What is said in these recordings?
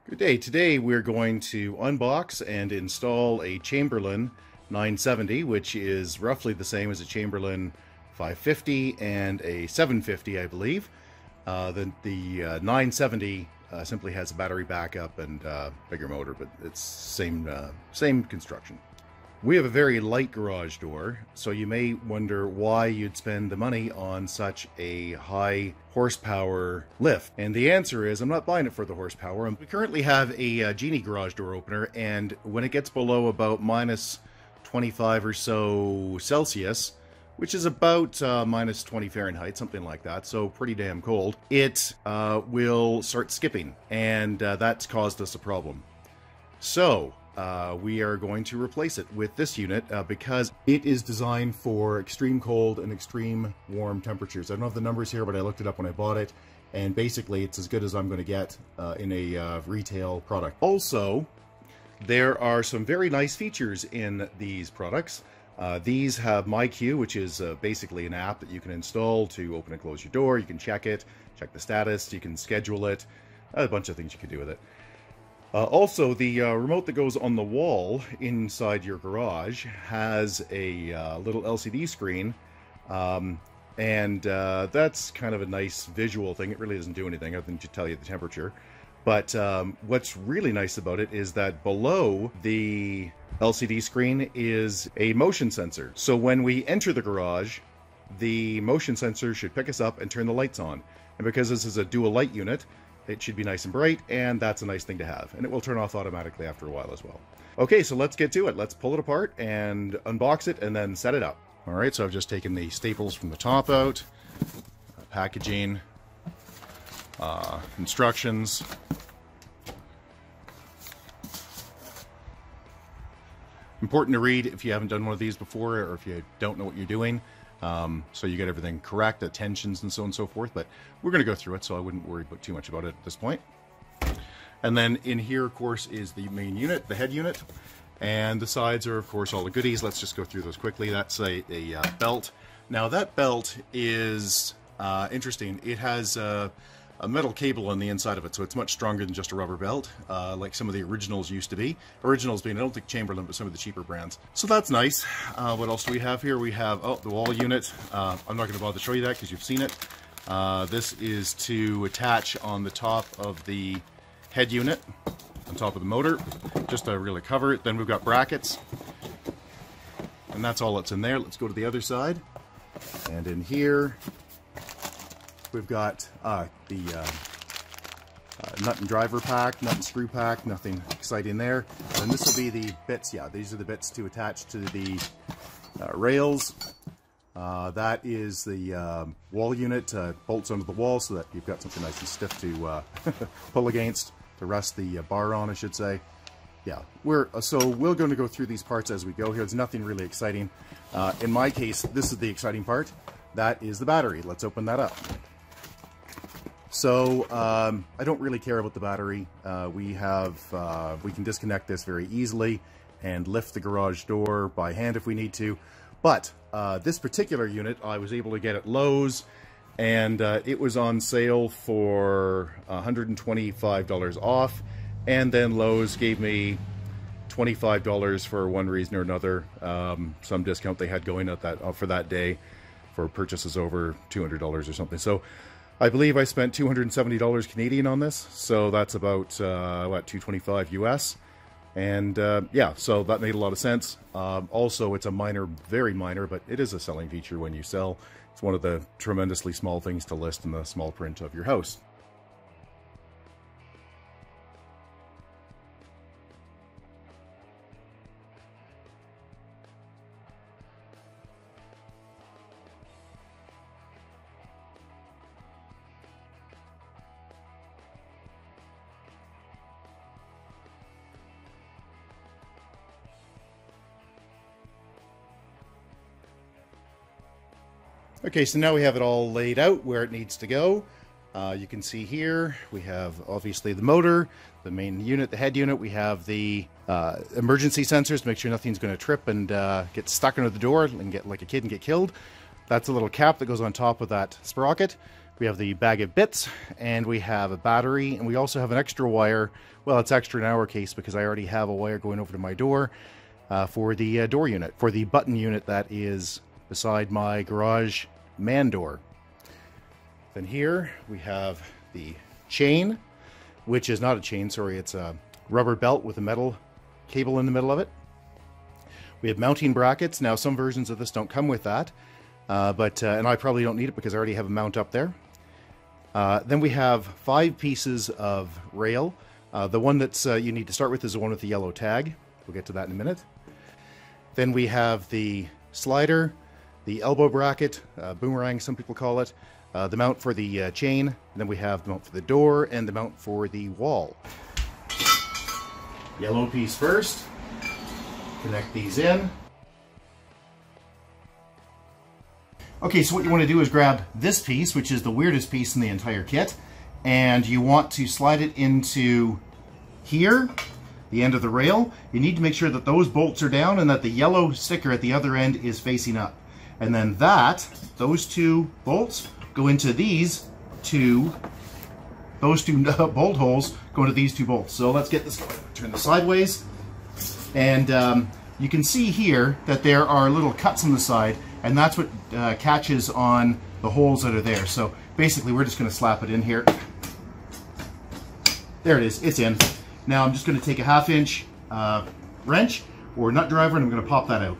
Good day. Today we're going to unbox and install a Chamberlain 970, which is roughly the same as a Chamberlain 550 and a 750, I believe. The 970 simply has a battery backup and bigger motor, but it's same construction. We have a very light garage door, so you may wonder why you'd spend the money on such a high horsepower lift. And the answer is, I'm not buying it for the horsepower. We currently have a Genie garage door opener, and when it gets below about minus 25 or so Celsius, which is about minus 20 Fahrenheit, something like that, so pretty damn cold, it will start skipping, and that's caused us a problem. So we are going to replace it with this unit because it is designed for extreme cold and extreme warm temperatures. I don't have the numbers here, but I looked it up when I bought it, and basically it's as good as I'm going to get in a retail product. Also, there are some very nice features in these products. These have MyQ, which is basically an app that you can install to open and close your door. You can check it, check the status, you can schedule it, a bunch of things you can do with it. Also, the remote that goes on the wall inside your garage has a little LCD screen, and that's kind of a nice visual thing. It really doesn't do anything other than to tell you the temperature. But what's really nice about it is that below the LCD screen is a motion sensor. So when we enter the garage, the motion sensor should pick us up and turn the lights on. And because this is a dual light unit, it should be nice and bright, and that's a nice thing to have. And it will turn off automatically after a while as well. Okay, so let's get to it. Let's pull it apart and unbox it and then set it up. All right, so I've just taken the staples from the top out, packaging, instructions. Important to read if you haven't done one of these before or if you don't know what you're doing. So you get everything correct, attentions and so on and so forth, but we're going to go through it, so I wouldn't worry too much about it at this point. And then in here, of course, is the main unit, the head unit, and the sides are, of course, all the goodies. Let's just go through those quickly. That's a belt. Now, that belt is interesting. It has a metal cable on the inside of it, so it's much stronger than just a rubber belt, like some of the originals used to be. Originals being, I don't think Chamberlain, but some of the cheaper brands. So that's nice. What else do we have here? We have, the wall unit. I'm not going to bother to show you that because you've seen it. This is to attach on the top of the head unit, on top of the motor, just to really cover it. Then we've got brackets, and that's all that's in there. Let's go to the other side. And in here, we've got the nut and driver pack, nut and screw pack, nothing exciting there. And this will be the bits, yeah, these are the bits to attach to the rails. That is the wall unit, bolts onto the wall so that you've got something nice and stiff to pull against, to rest the bar on, I should say. Yeah, we're going to go through these parts as we go here. There's nothing really exciting. In my case, this is the exciting part. That is the battery. Let's open that up. So I don't really care about the battery. We can disconnect this very easily and lift the garage door by hand if we need to. But this particular unit I was able to get at Lowe's, and it was on sale for $125 off, and then Lowe's gave me $25 for one reason or another, some discount they had going at that for that day for purchases over $200 or something. So I believe I spent $270 Canadian on this, so that's about, what, $225 US. And yeah, so that made a lot of sense. Also, it's a minor, very minor, but it is a selling feature when you sell. It's one of the tremendously small things to list in the small print of your house. Okay, so now we have it all laid out where it needs to go. You can see here we have obviously the motor, the main unit, the head unit. We have the emergency sensors to make sure nothing's going to trip and get stuck under the door and get like a kid and get killed. That's a little cap that goes on top of that sprocket. We have the bag of bits, and we have a battery, and we also have an extra wire. Well, it's extra in our case because I already have a wire going over to my door for the door unit, for the button unit that is beside my garage man door. Then here we have the chain, which is not a chain, sorry, it's a rubber belt with a metal cable in the middle of it. We have mounting brackets. Now, some versions of this don't come with that, and I probably don't need it because I already have a mount up there. Then we have 5 pieces of rail. The one that's you need to start with is the one with the yellow tag. We'll get to that in a minute. Then we have the slider, the elbow bracket, boomerang some people call it, the mount for the chain, and then we have the mount for the door and the mount for the wall. Yellow piece first. Connect these in. Okay, so what you want to do is grab this piece, which is the weirdest piece in the entire kit, and you want to slide it into here, the end of the rail. You need to make sure that those bolts are down and that the yellow sticker at the other end is facing up. And then those 2 bolts go into these 2, those 2 bolt holes go into these 2 bolts. So let's get this going. Turn this sideways, and you can see here that there are little cuts on the side, and that's what catches on the holes that are there. So basically we're just going to slap it in here. There it is, it's in. Now I'm just going to take a 1/2 inch wrench or nut driver, and I'm going to pop that out.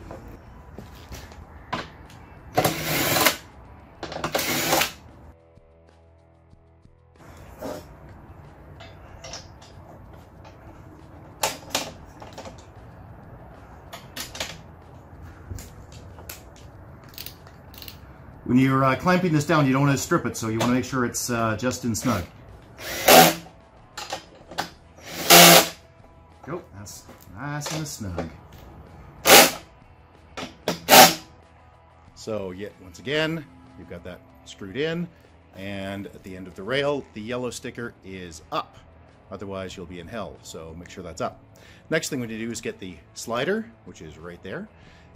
When you're clamping this down, you don't want to strip it, so you want to make sure it's just and snug. Go, that's nice and snug. So, once again, you've got that screwed in, and at the end of the rail, the yellow sticker is up. Otherwise, you'll be in hell, so make sure that's up. Next thing we need to do is get the slider, which is right there.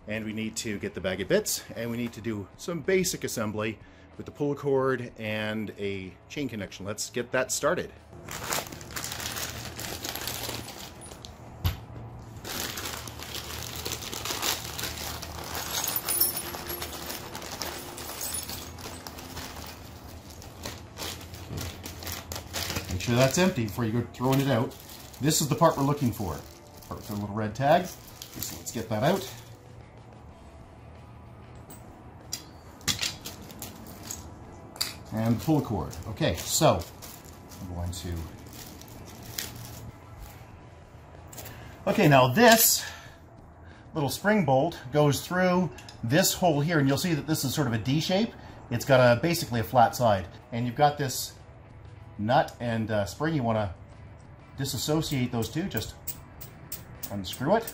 And we need to get the bag of bits, and we need to do some basic assembly with the pull cord and a chain connection. Let's get that started. Make sure that's empty before you go throwing it out. This is the part we're looking for. Part with a little red tag. So let's get that out. And pull cord. Okay, so I'm going to... Okay, now this little spring bolt goes through this hole here, and you'll see that this is sort of a D shape. It's got basically a flat side. And you've got this nut and spring. You want to disassociate those two, just unscrew it.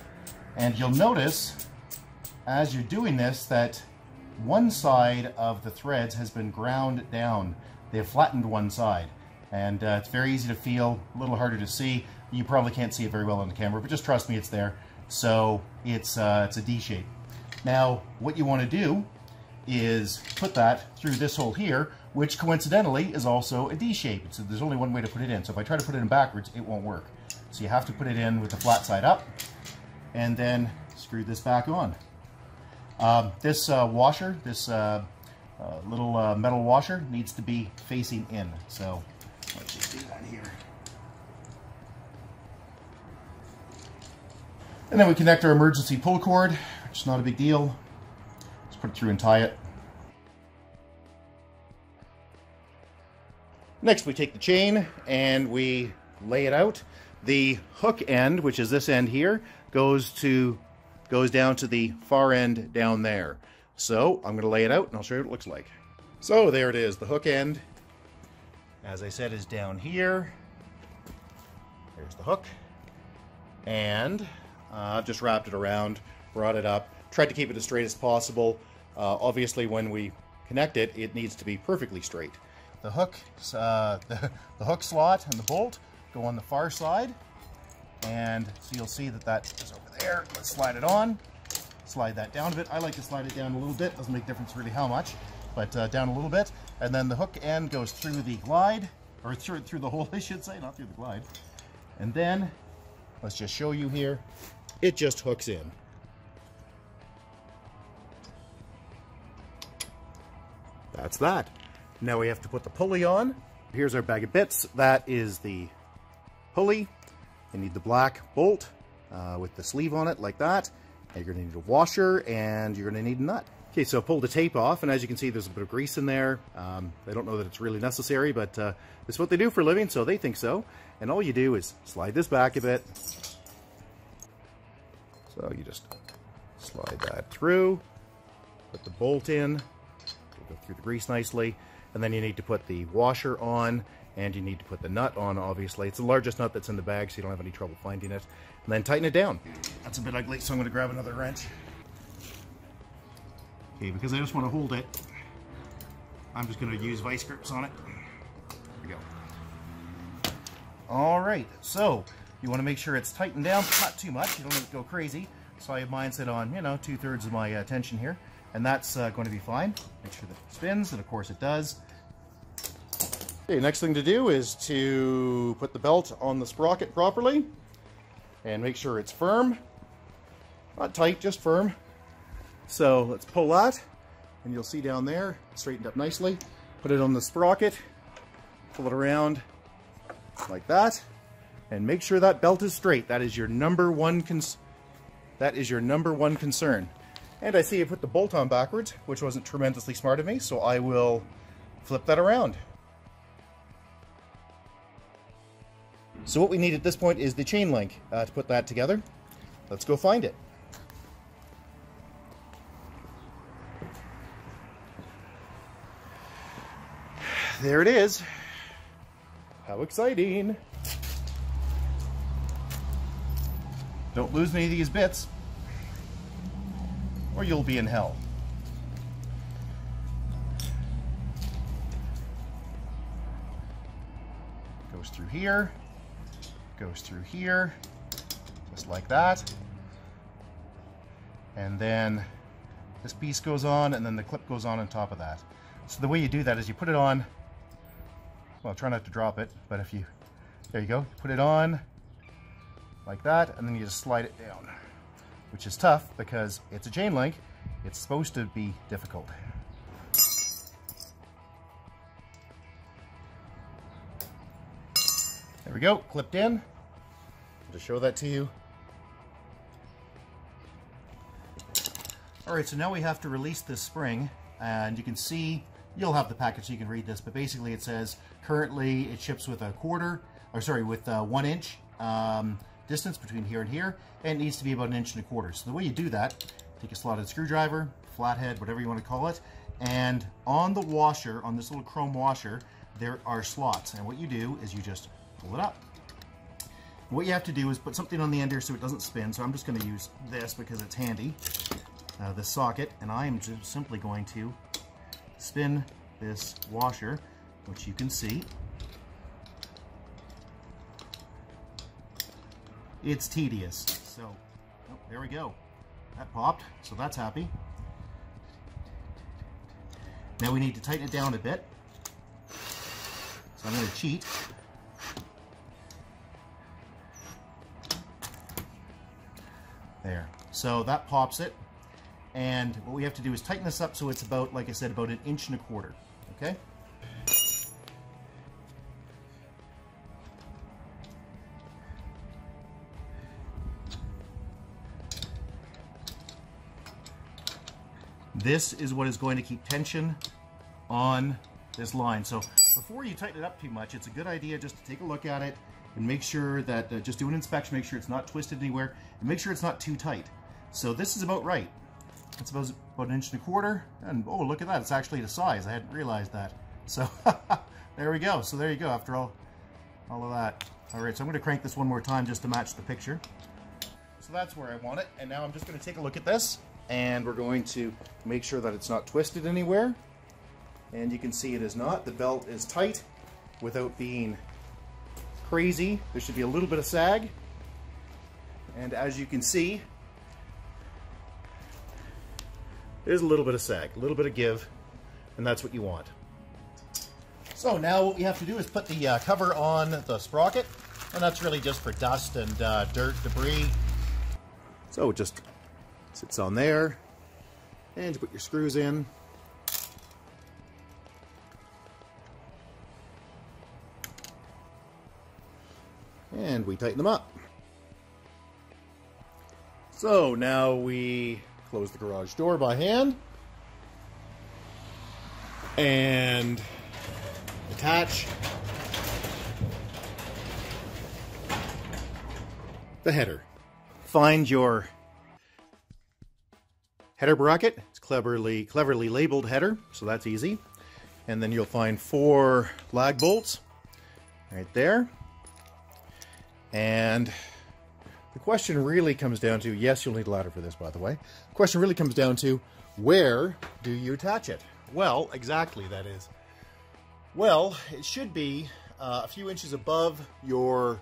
And you'll notice as you're doing this that one side of the threads has been ground down. They've flattened one side, and it's very easy to feel, a little harder to see. You probably can't see it very well on the camera, but just trust me, it's there. So it's a D shape. Now what you want to do is put that through this hole here, which coincidentally is also a D shape. So there's only one way to put it in. So if I try to put it in backwards, it won't work. So you have to put it in with the flat side up, and then screw this back on. This washer, this little metal washer, needs to be facing in. So let's just do that here. And then we connect our emergency pull cord, which is not a big deal. Just put it through and tie it. Next we take the chain and we lay it out. The hook end, which is this end here, goes down to the far end down there. So I'm going to lay it out and I'll show you what it looks like. So there it is. The hook end, as I said, is down here. There's the hook. And I've just wrapped it around, brought it up, tried to keep it as straight as possible. Obviously when we connect it, it needs to be perfectly straight. The hook, the hook slot and the bolt go on the far side. And so you'll see that that is over there. Let's slide it on. Slide that down a bit. I like to slide it down a little bit. Doesn't make a difference really how much. but down a little bit. And then the hook end goes through the glide, or through the hole, I should say, not through the glide. And then, let's just show you here, it just hooks in. That's that. Now we have to put the pulley on. Here's our bag of bits. That is the pulley. You need the black bolt with the sleeve on it, like that. And you're going to need a washer, and you're going to need a nut. Okay, so pull the tape off, and as you can see, there's a bit of grease in there. They don't know that it's really necessary, but it's what they do for a living, so they think so. And all you do is slide this back a bit. So you just slide that through, put the bolt in, go through the grease nicely, and then you need to put the washer on, and you need to put the nut on, obviously. It's the largest nut that's in the bag, so you don't have any trouble finding it. And then tighten it down. That's a bit ugly, so I'm going to grab another wrench. Okay, because I just want to hold it, I'm just going to use vice grips on it. There we go. All right, so you want to make sure it's tightened down, but not too much. You don't let it go crazy. So I have mine set on, you know, 2/3 of my tension here, and that's going to be fine. Make sure that it spins, and of course it does. Okay, next thing to do is to put the belt on the sprocket properly and make sure it's firm. Not tight, just firm. So let's pull that, and you'll see down there, straightened up nicely. Put it on the sprocket, pull it around like that, and make sure that belt is straight. That is your number one concern. And I see you put the bolt on backwards, which wasn't tremendously smart of me, so I will flip that around. So what we need at this point is the chain link to put that together. Let's go find it. There it is. How exciting. Don't lose any of these bits, or you'll be in hell. Goes through here, just like that. And then this piece goes on, and then the clip goes on top of that. So the way you do that is you put it on, well, try not to drop it, but if you, there you go, put it on like that, and then you just slide it down, which is tough because it's a chain link. It's supposed to be difficult. There we go, clipped in. I'll just show that to you. All right, so now we have to release this spring, and you can see, you'll have the package so you can read this, but basically it says currently it ships with a 1 inch distance between here and here, and it needs to be about 1 1/4 inches. So the way you do that, take a slotted screwdriver, flathead, whatever you want to call it, and on the washer, on this little chrome washer, there are slots, and what you do is you just pull it up. What you have to do is put something on the end here so it doesn't spin, so I'm just going to use this because it's handy, this socket, and I am just simply going to spin this washer, which you can see. It's tedious. So, oh, there we go. That popped, so that's happy. Now we need to tighten it down a bit. So I'm going to cheat. There. So that pops it. And what we have to do is tighten this up so it's about, like I said, about 1 1/4 inches. Okay? This is what is going to keep tension on this line. So before you tighten it up too much, it's a good idea just to take a look at it and make sure that, just do an inspection, make sure it's not twisted anywhere, and make sure it's not too tight. So this is about right. It's about 1 1/4 inches, and oh, look at that, it's actually the size. I hadn't realized that. So there we go. So there you go, after all of that. All right, so I'm going to crank this one more time just to match the picture. So that's where I want it, and now I'm just going to take a look at this, and we're going to make sure that it's not twisted anywhere. And you can see it is not. The belt is tight without being crazy. There should be a little bit of sag. And as you can see, there's a little bit of sag, a little bit of give. and that's what you want. So now what we have to do is put the cover on the sprocket, and that's really just for dust and dirt, debris. So it just sits on there, and you put your screws in. And we tighten them up. So now we close the garage door by hand and attach the header. Find your header bracket. It's cleverly labeled header, so that's easy. And then you'll find 4 lag bolts right there. And the question really comes down to, yes, you'll need a ladder for this, by the way. The question really comes down to, where do you attach it? Well, exactly, that is. Well, it should be a few inches above your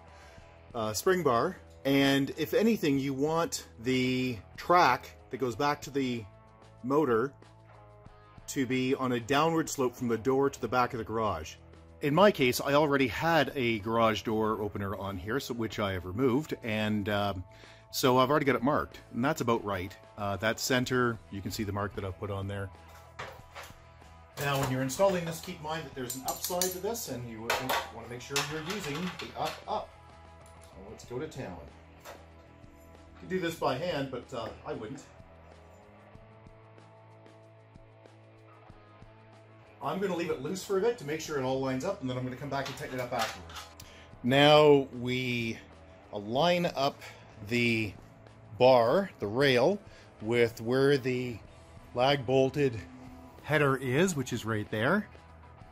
spring bar. And if anything, you want the track that goes back to the motor to be on a downward slope from the door to the back of the garage. In my case, I already had a garage door opener on here, which I have removed, and so I've already got it marked, and that's about right. That center, you can see the mark that I've put on there. Now, when you're installing this, keep in mind that there's an upside to this, and you want to make sure you're using the up. So let's go to town. You can do this by hand, but I wouldn't. I'm going to leave it loose for a bit to make sure it all lines up, and then I'm going to come back and tighten it up afterwards. Now we line up the bar, the rail, with where the lag bolted header is, which is right there.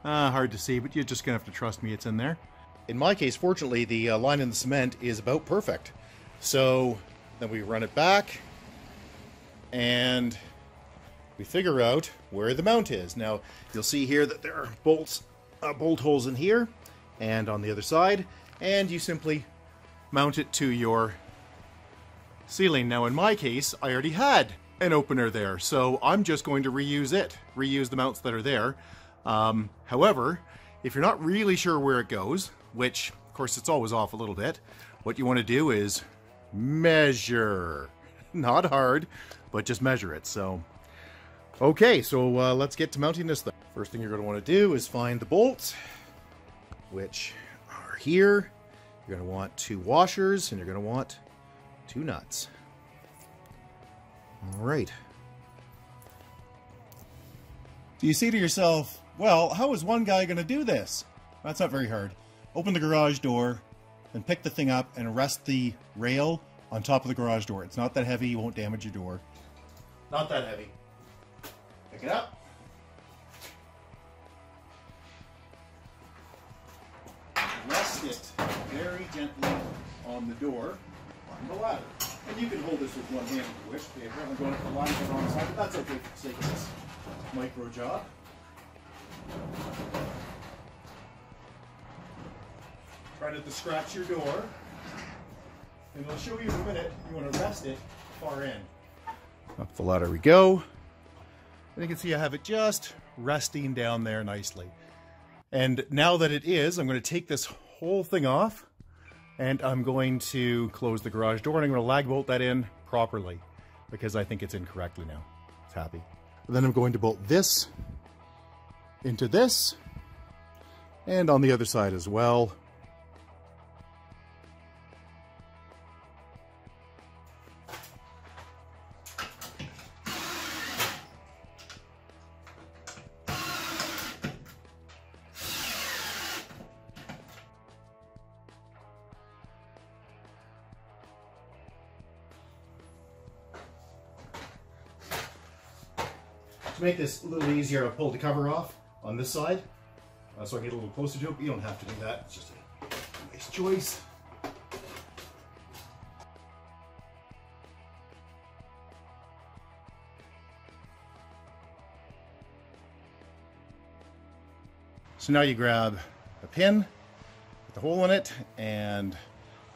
Hard to see, but you're just going to have to trust me, it's in there. In my case, fortunately, the line in the cement is about perfect. So then we run it back, and we figure out where the mount is. Now, you'll see here that there are bolt holes in here and on the other side, and you simply mount it to your ceiling. Now, in my case, I already had an opener there, so I'm just going to reuse the mounts that are there. However, if you're not really sure where it goes, which, of course, it's always off a little bit, what you want to do is measure. Not hard, but just measure it. So okay, so let's get to mounting this thing. First thing you're going to want to do is find the bolts, which are here. You're going to want 2 washers, and you're going to want 2 nuts. All right. So you say to yourself, well, how is one guy going to do this? That's not very hard. Open the garage door, and pick the thing up and rest the rail on top of the garage door. It's not that heavy, you won't damage your door. Not that heavy. Pick it up. Rest it very gently on the door, on the ladder. And you can hold this with one hand if you wish. Okay, apparently going up the ladder on the wrong side, but that's okay for the sake of this micro job. Try not to scratch your door. And I'll show you in a minute, you want to rest it far in. Up the ladder we go. And you can see I have it just resting down there nicely. And now that it is, I'm going to take this whole thing off, and I'm going to close the garage door, and I'm going to lag bolt that in properly because I think it's in correctly now. It's happy. And then I'm going to bolt this into this, and on the other side as well. To make this a little easier, I pulled the cover off on this side so I can get a little closer to it, but you don't have to do that. It's just a nice choice. So now you grab a pin with a hole in it and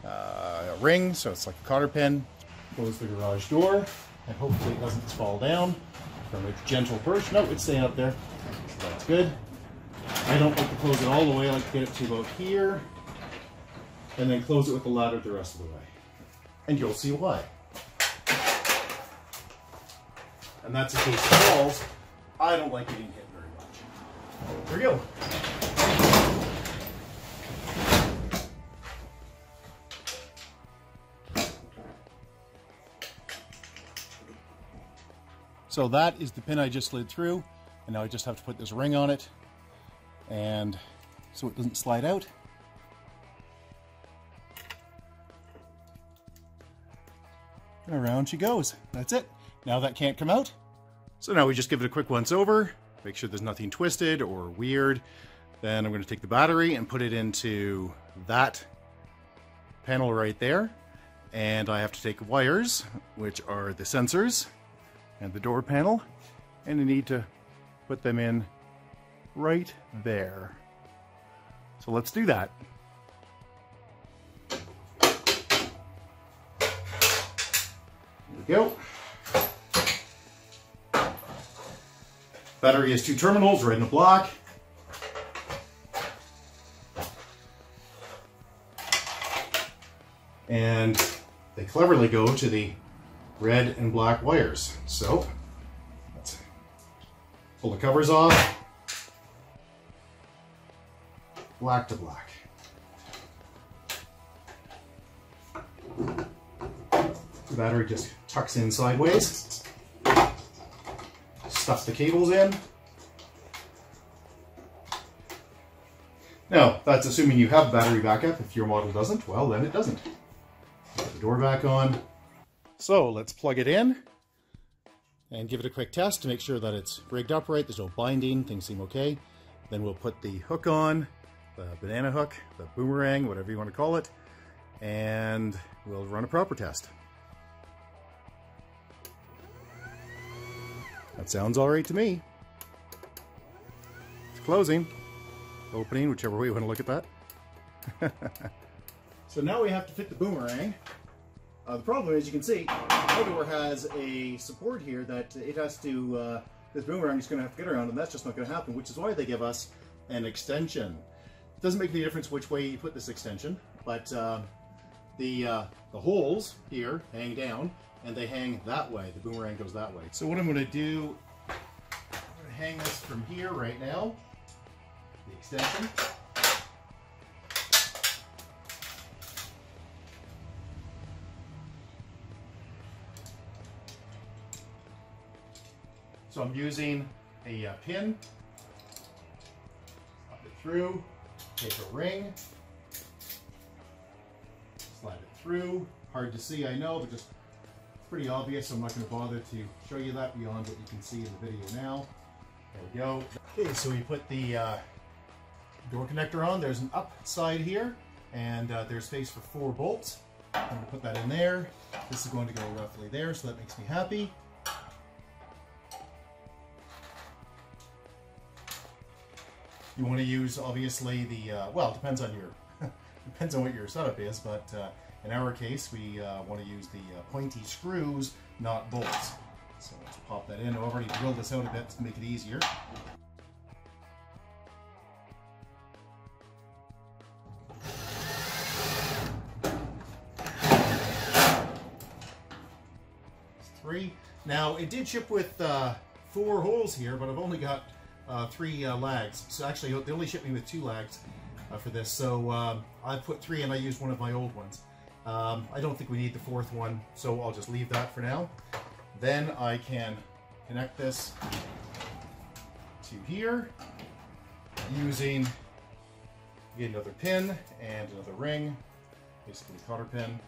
a ring, so it's like a cotter pin. Close the garage door, and hopefully it doesn't fall down from its gentle perch. No, it's staying up there. good. I don't like to close it all the way. I like to get it to about here, and then close it with the ladder the rest of the way. And you'll see why. And that's in case of walls. I don't like getting hit very much. There we go. So that is the pin I just slid through, and now I just have to put this ring on it, and so it doesn't slide out. And around she goes. That's it. Now that can't come out. So now we just give it a quick once over, make sure there's nothing twisted or weird. Then I'm going to take the battery and put it into that panel right there. And I have to take wires, which are the sensors and the door panel, and I need to put them in right there. So let's do that. There we go. Battery has 2 terminals right in the block. And they cleverly go to the red and black wires. So let's pull the covers off. Black to black. The battery just tucks in sideways. Stuff the cables in. Now, that's assuming you have battery backup. If your model doesn't, well, then it doesn't. Put the door back on. So let's plug it in and give it a quick test to make sure that it's rigged up right. There's no binding, things seem okay. Then we'll put the hook on, the banana hook, the boomerang, whatever you want to call it, and we'll run a proper test. That sounds all right to me. It's closing, opening, whichever way you want to look at that. So now we have to fit the boomerang. The problem is, you can see, the door has a support here that it has to, this boomerang is going to have to get around, and that's just not going to happen, which is why they give us an extension. It doesn't make any difference which way you put this extension, but the holes here hang down, and they hang that way. The boomerang goes that way. So what I'm going to do, I'm going to hang this from here right now, the extension. So I'm using a pin, pop it through, take a ring, slide it through. Hard to see, I know, but just pretty obvious, so I'm not going to bother to show you that beyond what you can see in the video now. There we go. Okay, so we put the door connector on. There's an up side here, and there's space for 4 bolts. I'm going to put that in there. This is going to go roughly there, so that makes me happy. You want to use, obviously, the, well, it depends on your, depends on what your setup is, but in our case, we want to use the pointy screws, not bolts. So let's pop that in. I've already drilled this out a bit to make it easier. It's 3. Now, it did ship with 4 holes here, but I've only got 3 lags. So actually, they only shipped me with 2 lags for this. So I put 3 and I used one of my old ones. I don't think we need the 4th one, so I'll just leave that for now. Then I can connect this to here using another pin and another ring, basically a cotter pin.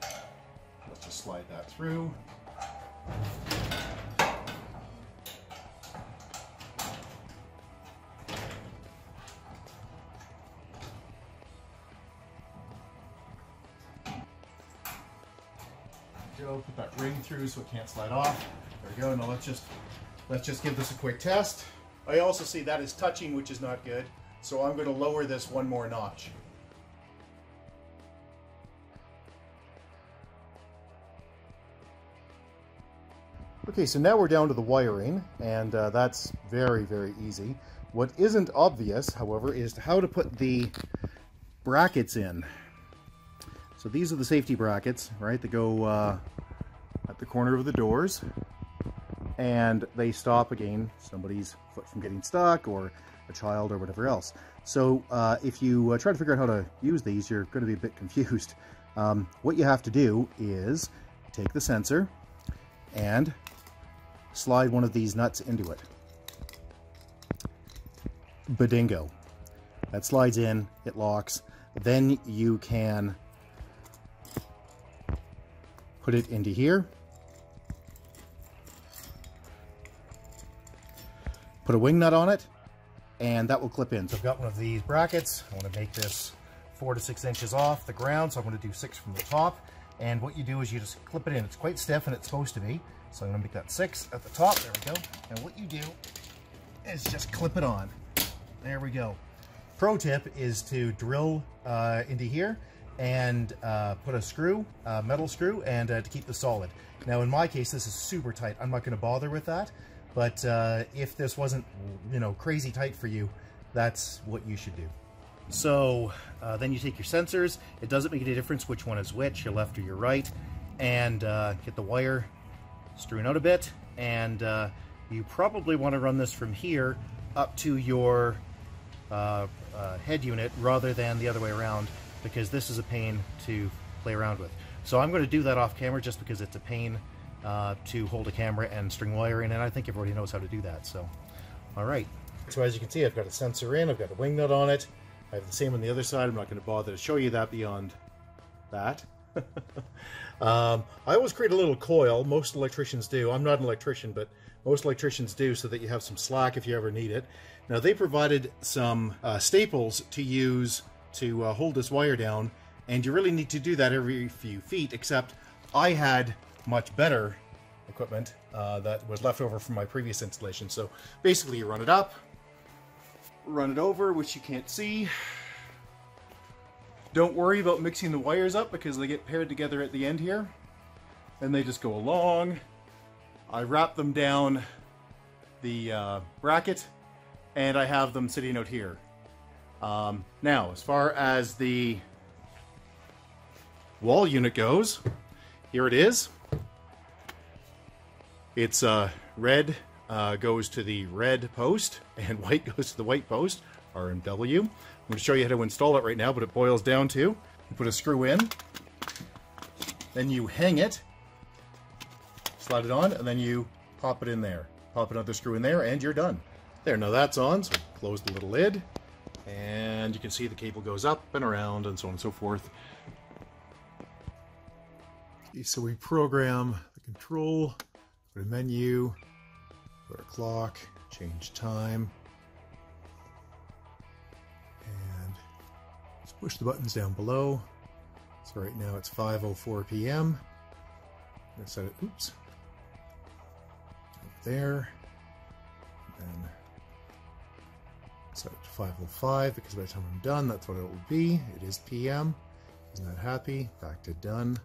Let's just slide that through. Put that ring through so it can't slide off. There we go. Now let's just give this a quick test. I also see that is touching, which is not good. So I'm going to lower this 1 more notch. Okay, so now we're down to the wiring, and that's very, very easy. What isn't obvious, however, is how to put the brackets in. So these are the safety brackets, right, that go at the corner of the doors, and they stop, again, somebody's foot from getting stuck, or a child, or whatever else. So if you try to figure out how to use these, you're going to be a bit confused. What you have to do is take the sensor and slide one of these nuts into it. Badingo. That slides in, it locks. Then you can put it into here. Put a wing nut on it, and that will clip in. So I've got one of these brackets. I want to make this 4 to 6 inches off the ground, so I'm going to do 6 from the top. And what you do is you just clip it in. It's quite stiff, and it's supposed to be. So I'm going to make that 6 at the top. There we go. And what you do is just clip it on. There we go. Pro tip is to drill into here and put a screw, metal screw, and to keep this solid. Now in my case, this is super tight. I'm not going to bother with that, but if this wasn't, you know, crazy tight for you, that's what you should do. So then you take your sensors. It doesn't make any difference which one is which, your left or your right, and get the wire strewn out a bit, and you probably want to run this from here up to your head unit rather than the other way around, because this is a pain to play around with. So I'm going to do that off camera just because it's a pain to hold a camera and string wire in, and I think everybody knows how to do that. So, all right. So as you can see, I've got a sensor in, I've got a wing nut on it. I have the same on the other side. I'm not going to bother to show you that beyond that. I always create a little coil. Most electricians do. I'm not an electrician, but most electricians do, so that you have some slack if you ever need it. Now they provided some staples to use to hold this wire down, and you really need to do that every few feet, except I had much better equipment that was left over from my previous installation. So basically you run it up, run it over, which you can't see. Don't worry about mixing the wires up because they get paired together at the end here, and they just go along. I wrap them down the bracket, and I have them sitting out here. Now, as far as the wall unit goes, here it is. It's red goes to the red post, and white goes to the white post, RMW. I'm going to show you how to install it right now, but it boils down to, you put a screw in, then you hang it, slide it on, and then you pop it in there. Pop another screw in there, and you're done. There, now that's on, so close the little lid, and you can see the cable goes up and around, and so on and so forth. Okay, so we program the control, go to menu, go to clock, change time, and just push the buttons down below. So right now it's 5:04 p.m. I'm going to set it, oops, up there, and then set it to 5:05 because by the time I'm done, that's what it will be. It is PM. Isn't that happy? Back to done.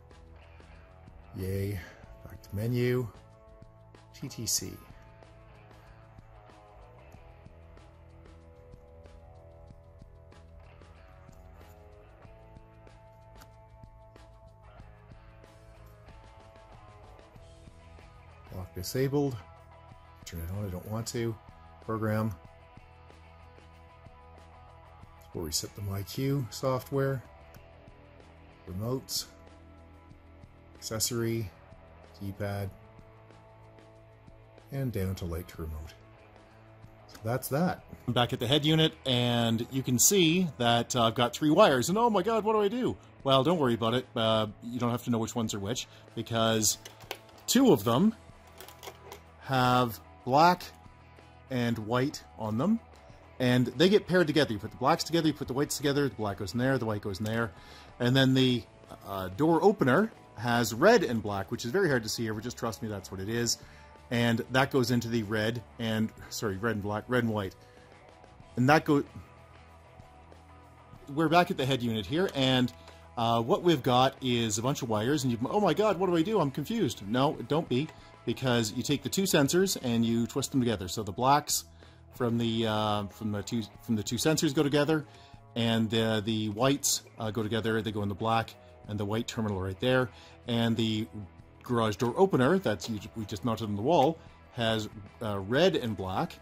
Yay. Back to menu. TTC. Lock disabled. Turn it on, I don't want to. Program. We'll reset the MyQ software. Remotes. Accessory. Keypad. And down to light to remote. So that's that. I'm back at the head unit, and you can see that I've got 3 wires, and oh my god, what do I do? Well, don't worry about it. You don't have to know which ones are which, because 2 of them have black and white on them, and they get paired together. You put the blacks together, you put the whites together, the black goes in there, the white goes in there, and then the door opener has red and black, which is very hard to see here, but just trust me, that's what it is. And that goes into the red and, sorry, red and black, red and white. And that goes, we're back at the head unit here, and what we've got is a bunch of wires, and you, oh my god, what do? I'm confused. No, don't be, because you take the 2 sensors and you twist them together. So the blacks from the two sensors go together, and the whites go together. They go in the black and the white terminal right there. And the garage door opener we just mounted on the wall has red and black,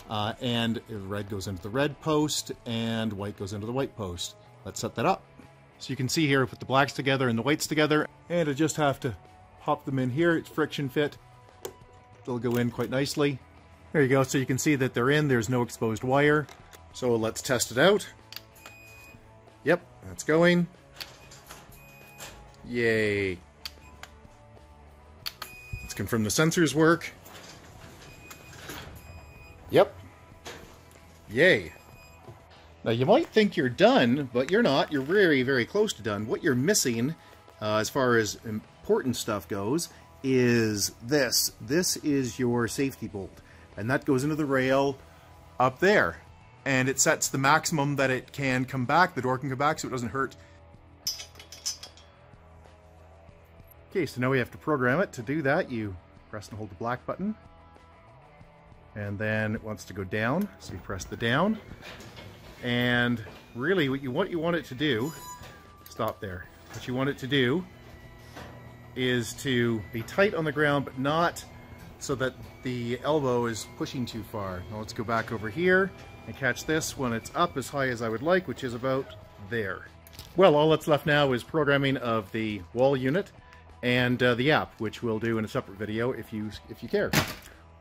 and red goes into the red post and white goes into the white post. Let's set that up. So you can see here, I put the blacks together and the whites together, and I just have to pop them in here. It's friction fit. They'll go in quite nicely. There you go. So you can see that they're in. There's no exposed wire. So let's test it out. Yep, that's going. Yay. Let's confirm the sensors work. Yep. Yay. Now you might think you're done, but you're not. You're very, very close to done. What you're missing, as far as important stuff goes, is this. This is your safety bolt, and that goes into the rail up there, and it sets the maximum that it can come back. The door can come back so it doesn't hurt. Okay, so now we have to program it. To do that, you press and hold the black button, and then it wants to go down, so you press the down. And really what you want it to do, stop there. What you want it to do is to be tight on the ground, but not so that the elbow is pushing too far. Now let's go back over here and catch this when it's up as high as I would like, which is about there. Well, all that's left now is programming of the wall unit and the app, which we'll do in a separate video if you care.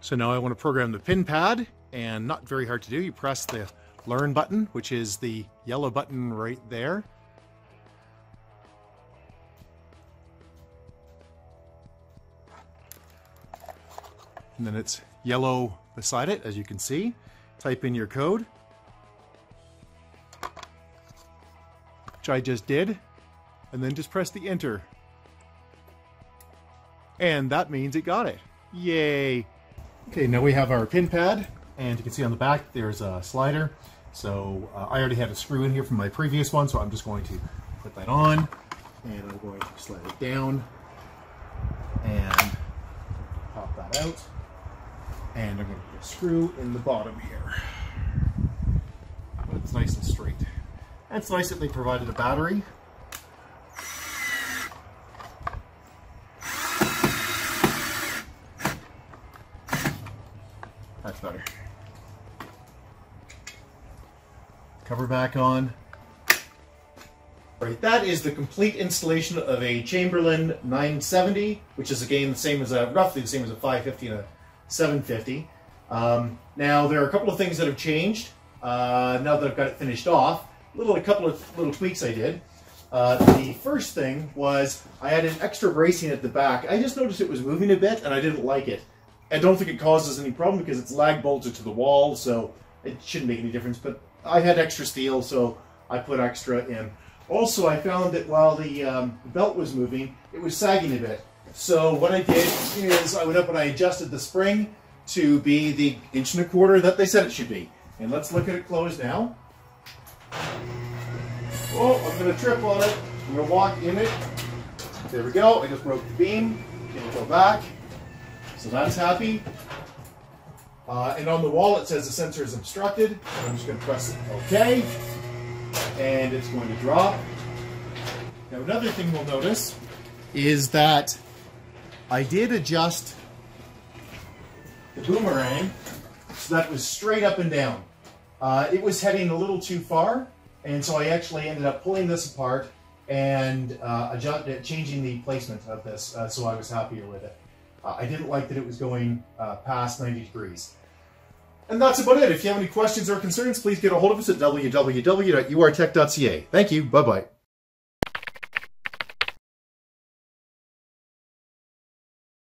So now I want to program the pin pad, and not very hard to do. You press the Learn button, which is the yellow button right there. And then it's yellow beside it, as you can see. Type in your code, which I just did, and then just press the enter. And that means it got it. Yay! Okay, now we have our pin pad, and you can see on the back there's a slider. So I already had a screw in here from my previous one, so I'm just going to put that on, and I'm going to slide it down and pop that out, and I'm going to put a screw in the bottom here. But it's nice and straight. And it's nice that they provided a battery. That's better. Cover back on. Right, that is the complete installation of a Chamberlain 970, which is again the same as roughly the same as a 550 and a 750. Now there are a couple of things that have changed now that I've got it finished off. A couple of little tweaks I did. The first thing was I added extra bracing at the back. I just noticed it was moving a bit and I didn't like it. I don't think it causes any problem because it's lag bolted to the wall, so it shouldn't make any difference. But I had extra steel, so I put extra in. Also, I found that while the belt was moving, it was sagging a bit. So what I did is I went up and I adjusted the spring to be the 1.25 inches that they said it should be. And let's look at it closed now. Oh, I'm going to trip on it. I'm going to walk in it. There we go. I just broke the beam. It'll go back. So that's happy. And on the wall it says the sensor is obstructed. So I'm just going to press OK. And it's going to drop. Now another thing we'll notice is that I did adjust the boomerang so that it was straight up and down. It was heading a little too far, and so I actually ended up pulling this apart and changing the placement of this, so I was happier with it. I didn't like that it was going past 90 degrees. And that's about it. If you have any questions or concerns, please get a hold of us at www.urtech.ca. Thank you. Bye-bye.